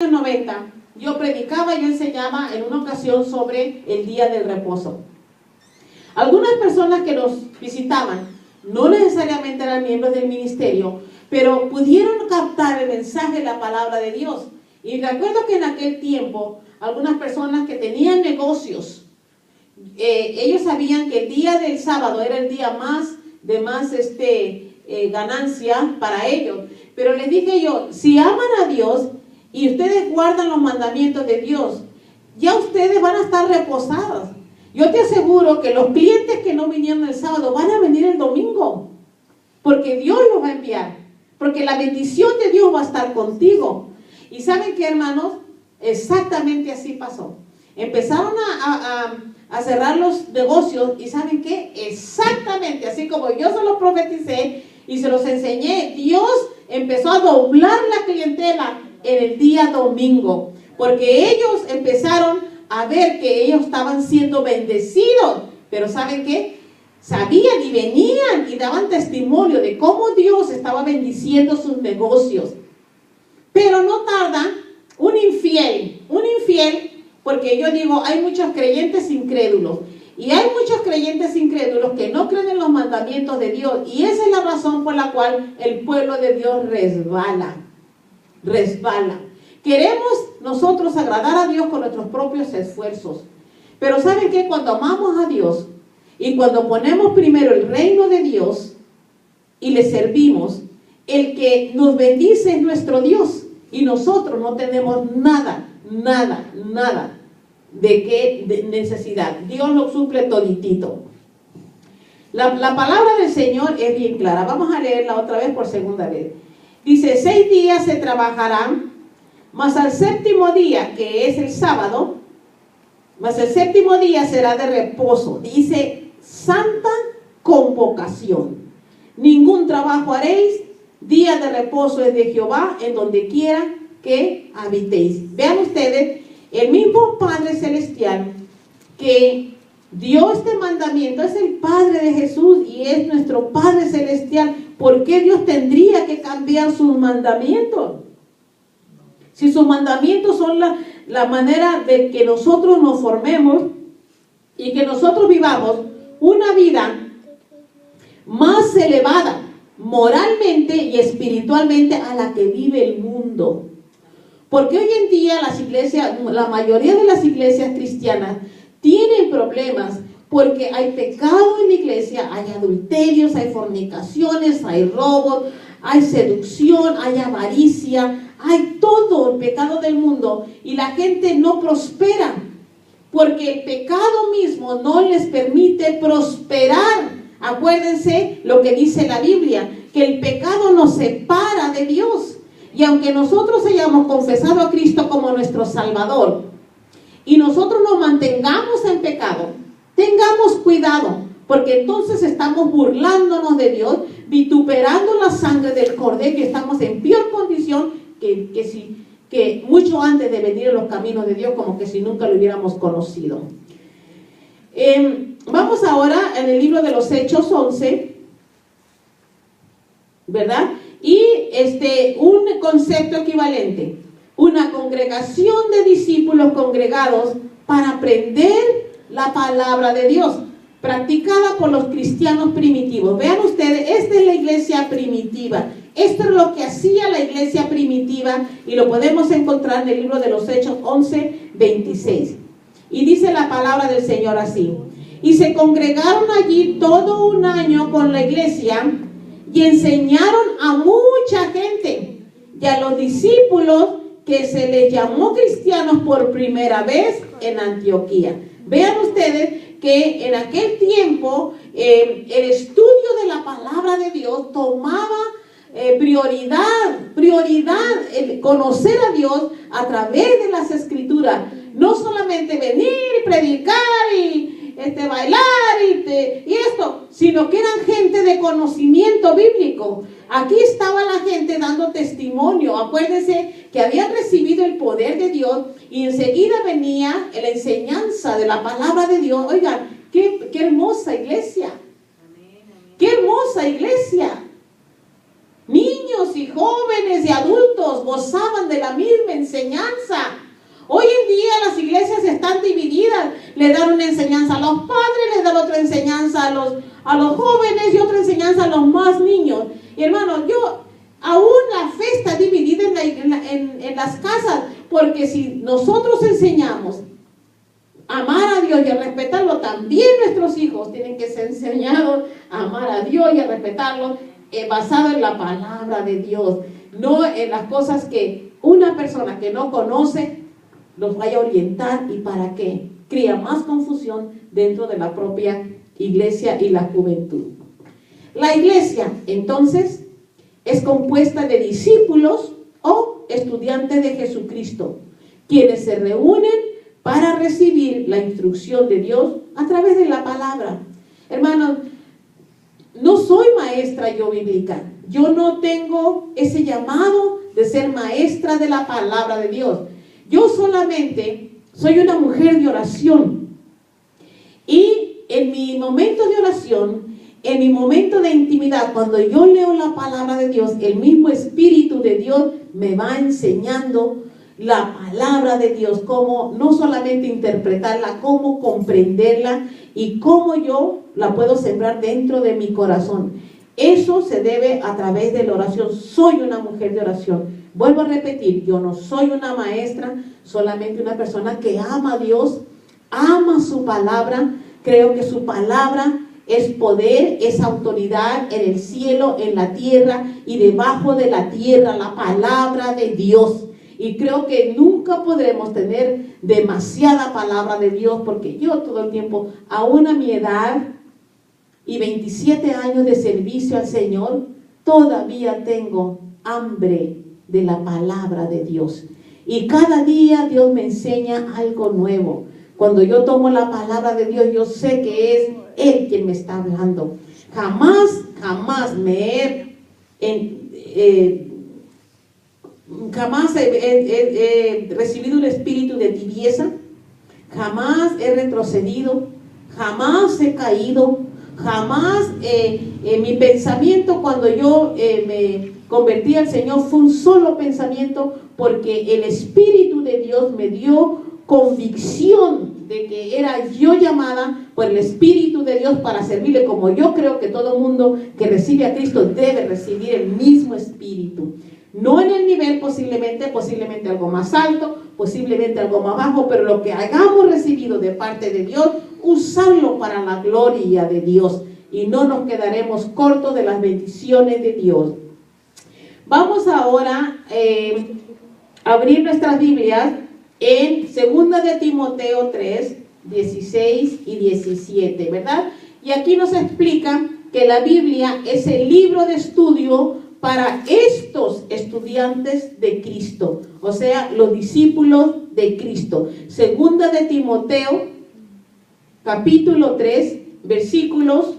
90, yo predicaba, yo enseñaba en una ocasión sobre el día del reposo. Algunas personas que nos visitaban, no necesariamente eran miembros del ministerio, pero pudieron captar el mensaje de la palabra de Dios. Y recuerdo que en aquel tiempo, algunas personas que tenían negocios, ellos sabían que el día del sábado era el día de más ganancia para ellos. Pero les dije yo, si aman a Dios y ustedes guardan los mandamientos de Dios, ya ustedes van a estar reposados. Yo te aseguro que los clientes que no vinieron el sábado van a venir el domingo, porque Dios los va a enviar, porque la bendición de Dios va a estar contigo. Y ¿saben qué, hermanos? Exactamente así pasó. Empezaron a cerrar los negocios y ¿saben qué? Exactamente así como yo se los profeticé y se los enseñé, Dios empezó a doblar la clientela en el día domingo, porque ellos empezaron a ver que ellos estaban siendo bendecidos. Pero ¿saben qué? Sabían y venían y daban testimonio de cómo Dios estaba bendiciendo sus negocios. Pero no tarda un infiel, porque yo digo, hay muchos creyentes incrédulos, y hay muchos creyentes incrédulos que no creen en los mandamientos de Dios, y esa es la razón por la cual el pueblo de Dios resbala. Queremos nosotros agradar a Dios con nuestros propios esfuerzos, pero ¿saben qué? Cuando amamos a Dios y cuando ponemos primero el reino de Dios y le servimos, el que nos bendice es nuestro Dios, y nosotros no tenemos nada de necesidad. Dios lo suple toditito. La palabra del Señor es bien clara. Vamos a leerla otra vez por segunda vez. Dice, 6 días se trabajarán, mas al séptimo día, que es el sábado, mas el séptimo día será de reposo. Dice, santa convocación. Ningún trabajo haréis, día de reposo es de Jehová, en donde quiera que habitéis. Vean ustedes, el mismo Padre Celestial que dio este mandamiento es el Padre de Jesús y es nuestro Padre Celestial. ¿Por qué Dios tendría que cambiar sus mandamientos? Si sus mandamientos son la manera de que nosotros nos formemos y que nosotros vivamos una vida más elevada moralmente y espiritualmente a la que vive el mundo. Porque hoy en día las iglesias, la mayoría de las iglesias cristianas tienen problemas porque hay pecado en la iglesia, hay adulterios, hay fornicaciones, hay robos, hay seducción, hay avaricia, hay todo el pecado del mundo y la gente no prospera porque el pecado mismo no les permite prosperar. Acuérdense lo que dice la Biblia, que el pecado nos separa de Dios. Y aunque nosotros hayamos confesado a Cristo como nuestro Salvador y nosotros nos mantengamos en pecado, tengamos cuidado, porque entonces estamos burlándonos de Dios, vituperando la sangre del Cordero y estamos en peor condición que mucho antes de venir a los caminos de Dios, como que si nunca lo hubiéramos conocido. Vamos ahora en el libro de los Hechos 11, ¿verdad? Y un concepto equivalente, una congregación de discípulos congregados para aprender la palabra de Dios, practicada por los cristianos primitivos. Vean ustedes, esta es la iglesia primitiva. Esto es lo que hacía la iglesia primitiva y lo podemos encontrar en el libro de los Hechos 11, 26. Y dice la palabra del Señor así: y se congregaron allí todo un año con la iglesia y enseñaron a mucha gente, y a los discípulos que se les llamó cristianos por primera vez en Antioquía. Vean ustedes que en aquel tiempo el estudio de la palabra de Dios tomaba prioridad el conocer a Dios a través de las escrituras, no solamente venir y predicar y bailar y esto, sino que eran gente de conocimiento bíblico. Aquí estaba la gente dando testimonio. Acuérdense que habían recibido el poder de Dios y enseguida venía la enseñanza de la palabra de Dios. Oigan, qué hermosa iglesia. Qué hermosa iglesia. Niños niños y jóvenes y adultos gozaban de la misma enseñanza. Hoy en día las iglesias están divididas. Le dan una enseñanza a los padres, les dan otra enseñanza a los jóvenes y otra enseñanza a los más niños. Y hermanos, aún la fe está dividida en las casas, porque si nosotros enseñamos a amar a Dios y a respetarlo, también nuestros hijos tienen que ser enseñados a amar a Dios y a respetarlo, basado en la palabra de Dios, no en las cosas que una persona que no conoce los vaya a orientar y para qué crea más confusión dentro de la propia iglesia y la juventud. La iglesia, entonces, es compuesta de discípulos o estudiantes de Jesucristo, quienes se reúnen para recibir la instrucción de Dios a través de la palabra. Hermanos, no soy maestra yo bíblica. Yo no tengo ese llamado de ser maestra de la palabra de Dios. Yo solamente soy una mujer de oración. Y en mi momento de oración, en mi momento de intimidad, cuando yo leo la palabra de Dios, el mismo Espíritu de Dios me va enseñando la palabra de Dios, cómo no solamente interpretarla, cómo comprenderla y cómo yo la puedo sembrar dentro de mi corazón. Eso se debe a través de la oración. Soy una mujer de oración. Vuelvo a repetir, yo no soy una maestra, solamente una persona que ama a Dios, ama su palabra. Creo que su palabra es poder, es autoridad en el cielo, en la tierra y debajo de la tierra, la palabra de Dios. Y creo que nunca podremos tener demasiada palabra de Dios, porque yo todo el tiempo, aún a mi edad y 27 años de servicio al Señor, todavía tengo hambre de la palabra de Dios. Y cada día Dios me enseña algo nuevo. Cuando yo tomo la palabra de Dios, yo sé que es Él quien me está hablando. Jamás he recibido un espíritu de tibieza, jamás he retrocedido, jamás he caído, jamás mi pensamiento cuando yo me convertí al Señor fue un solo pensamiento, porque el Espíritu de Dios me dio convicción de que era yo llamada por el Espíritu de Dios para servirle, como yo creo que todo mundo que recibe a Cristo debe recibir el mismo Espíritu. No en el nivel posiblemente algo más alto, posiblemente algo más bajo, pero lo que hayamos recibido de parte de Dios, usarlo para la gloria de Dios, y no nos quedaremos cortos de las bendiciones de Dios. Vamos ahora a abrir nuestras Biblias en 2 de Timoteo 3, 16 y 17, ¿verdad? Y aquí nos explica que la Biblia es el libro de estudio para estos estudiantes de Cristo, o sea, los discípulos de Cristo. 2 de Timoteo, capítulo 3, versículos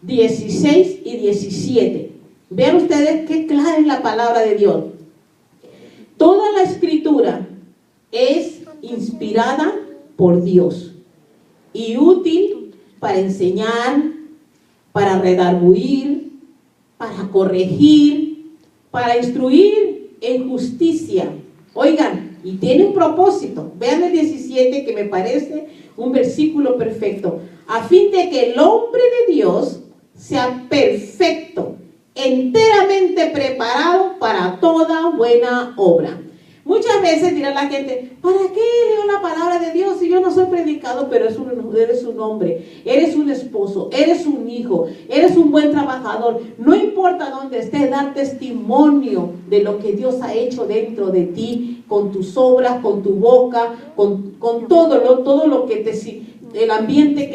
16 y 17. Vean ustedes qué clara es la palabra de Dios. Toda la escritura es inspirada por Dios y útil para enseñar, para redarguir, para corregir, para instruir en justicia. Oigan, y tiene un propósito. Vean el 17, que me parece un versículo perfecto. A fin de que el hombre de Dios sea perfecto, enteramente preparado para toda buena obra. Muchas veces dirá la gente, ¿para qué leo la palabra de Dios si yo no soy predicado? Pero eres un hombre, eres un esposo, eres un hijo, eres un buen trabajador. No importa dónde estés, dar testimonio de lo que Dios ha hecho dentro de ti, con tus obras, con tu boca, con todo lo que el ambiente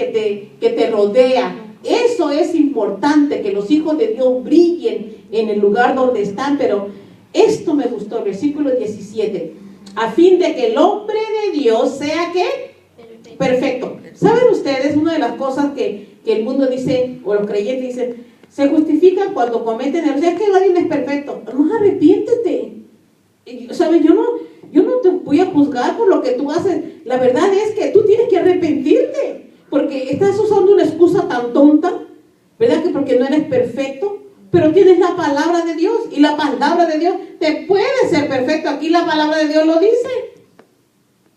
que te rodea. Eso es importante, que los hijos de Dios brillen en el lugar donde están. Pero esto me gustó, el versículo 17. A fin de que el hombre de Dios sea, ¿qué? Perfecto. ¿Saben ustedes una de las cosas que el mundo dice, o los creyentes dicen, se justifican cuando cometen errores? Es que nadie es perfecto. No, arrepiéntete. ¿Sabes? Yo no te voy a juzgar por lo que tú haces. La verdad es que tú tienes que arrepentirte, porque estás usando una excusa tan tonta, ¿verdad? Que porque no eres perfecto. pero tienes la palabra de Dios, y la palabra de Dios te puede ser perfecto. Aquí la palabra de Dios lo dice.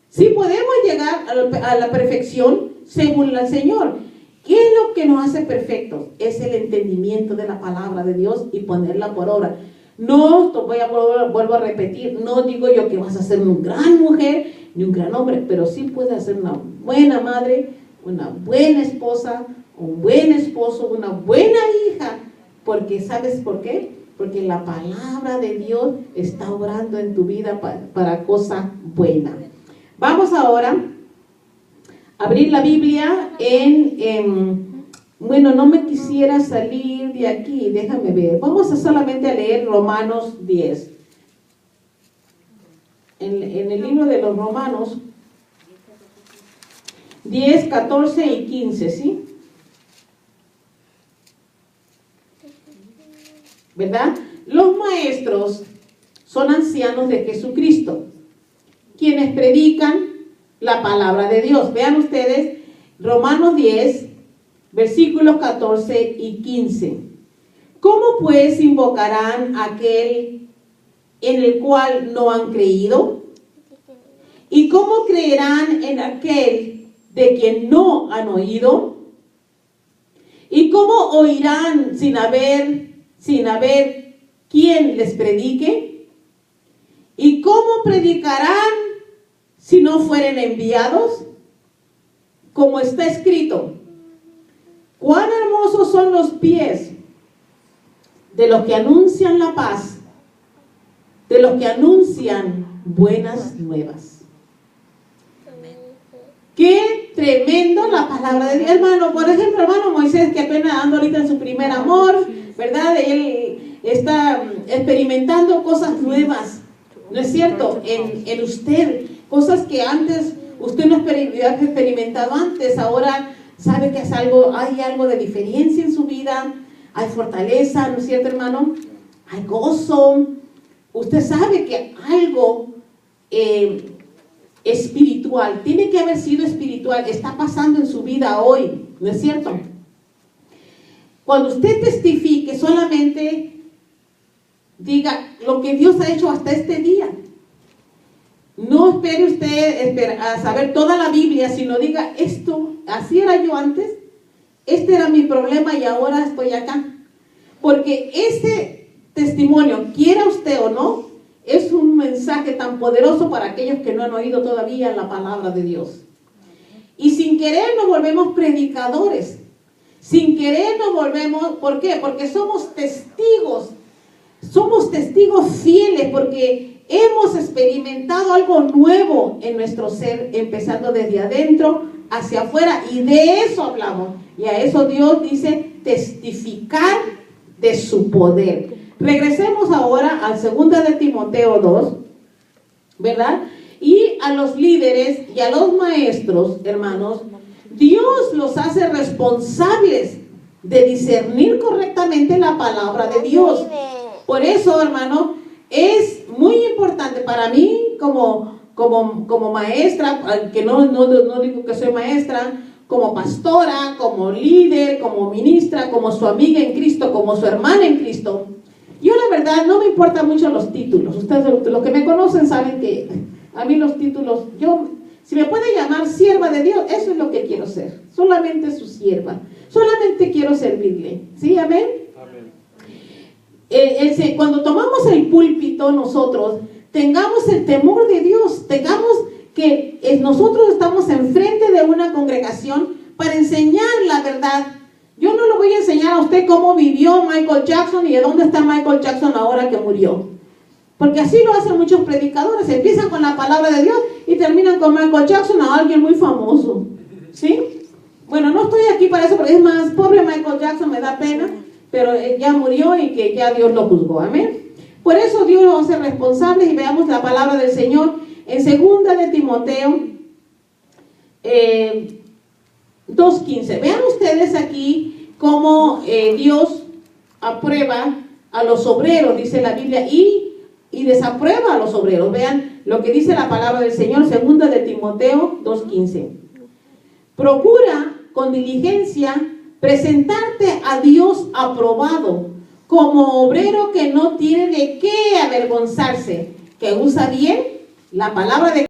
Sí podemos llegar a la perfección según el Señor. ¿Qué es lo que nos hace perfectos? Es el entendimiento de la palabra de Dios y ponerla por obra. No, vuelvo a repetir, no digo yo que vas a ser una gran mujer ni un gran hombre, pero sí puedes ser una buena madre, una buena esposa, un buen esposo, una buena hija, porque ¿sabes por qué? Porque la palabra de Dios está obrando en tu vida para cosa buena. Vamos ahora a abrir la Biblia bueno, no me quisiera salir de aquí, déjame ver. Vamos a solamente a leer Romanos 10. En el libro de los Romanos 10, 14 y 15, ¿sí? ¿Verdad? Los maestros son ancianos de Jesucristo, quienes predican la palabra de Dios. Vean ustedes, Romanos 10, versículos 14 y 15. ¿Cómo pues invocarán a aquel en el cual no han creído? ¿Y cómo creerán en aquel de quien no han oído? ¿Y cómo oirán sin haber quien les predique? ¿Y cómo predicarán si no fueren enviados? Como está escrito: cuán hermosos son los pies de los que anuncian la paz, de los que anuncian buenas nuevas. Qué tremendo la palabra de Dios, hermano. Por ejemplo, hermano Moisés, que apenas anda ahorita en su primer amor, ¿verdad? Él está experimentando cosas nuevas, ¿no es cierto? En usted, cosas que antes usted no había experimentado antes. Ahora sabe que hay algo de diferencia en su vida, hay fortaleza, ¿no es cierto, hermano? Hay gozo. Usted sabe que algo espiritual, tiene que haber sido espiritual, está pasando en su vida hoy, ¿no es cierto? Cuando usted testifique, solamente diga lo que Dios ha hecho hasta este día. No espere usted a saber toda la Biblia, sino diga: esto, así era yo antes, este era mi problema y ahora estoy acá. Porque ese testimonio, quiera usted o no, es un mensaje tan poderoso para aquellos que no han oído todavía la palabra de Dios. Y sin querer nos volvemos predicadores. Sin querer nos volvemos, ¿por qué? Porque somos testigos fieles, porque hemos experimentado algo nuevo en nuestro ser, empezando desde adentro hacia afuera, y de eso hablamos. Y a eso Dios dice testificar de su poder. Regresemos ahora al 2 de Timoteo 2, ¿verdad? Y a los líderes y a los maestros, hermanos, Dios los hace responsables de discernir correctamente la palabra de Dios. Por eso, hermano, es muy importante para mí como maestra, que no digo que soy maestra, como pastora, como líder, como ministra, como su amiga en Cristo, como su hermana en Cristo. Yo la verdad no me importan mucho los títulos. Ustedes, los que me conocen, saben que a mí los títulos, si me puede llamar sierva de Dios, eso es lo que quiero ser. Solamente su sierva. Solamente quiero servirle. ¿Sí? Amén. Cuando tomamos el púlpito, nosotros tengamos el temor de Dios, tengamos que nosotros estamos enfrente de una congregación para enseñar la verdad. Yo no le voy a enseñar a usted cómo vivió Michael Jackson y de dónde está Michael Jackson ahora que murió, porque así lo hacen muchos predicadores. Empiezan con la palabra de Dios y terminan con Michael Jackson, a alguien muy famoso, ¿sí? Bueno, no estoy aquí para eso, porque es más, pobre Michael Jackson, me da pena, pero ya murió y que ya Dios lo juzgó, amén. Por eso Dios nos hace responsables, y veamos la palabra del Señor en 2 de Timoteo 2:15. Vean ustedes aquí cómo Dios aprueba a los obreros, dice la Biblia, y desaprueba a los obreros. Vean lo que dice la palabra del Señor, 2 de Timoteo 2:15. Procura con diligencia presentarte a Dios aprobado, como obrero que no tiene de qué avergonzarse, que usa bien la palabra de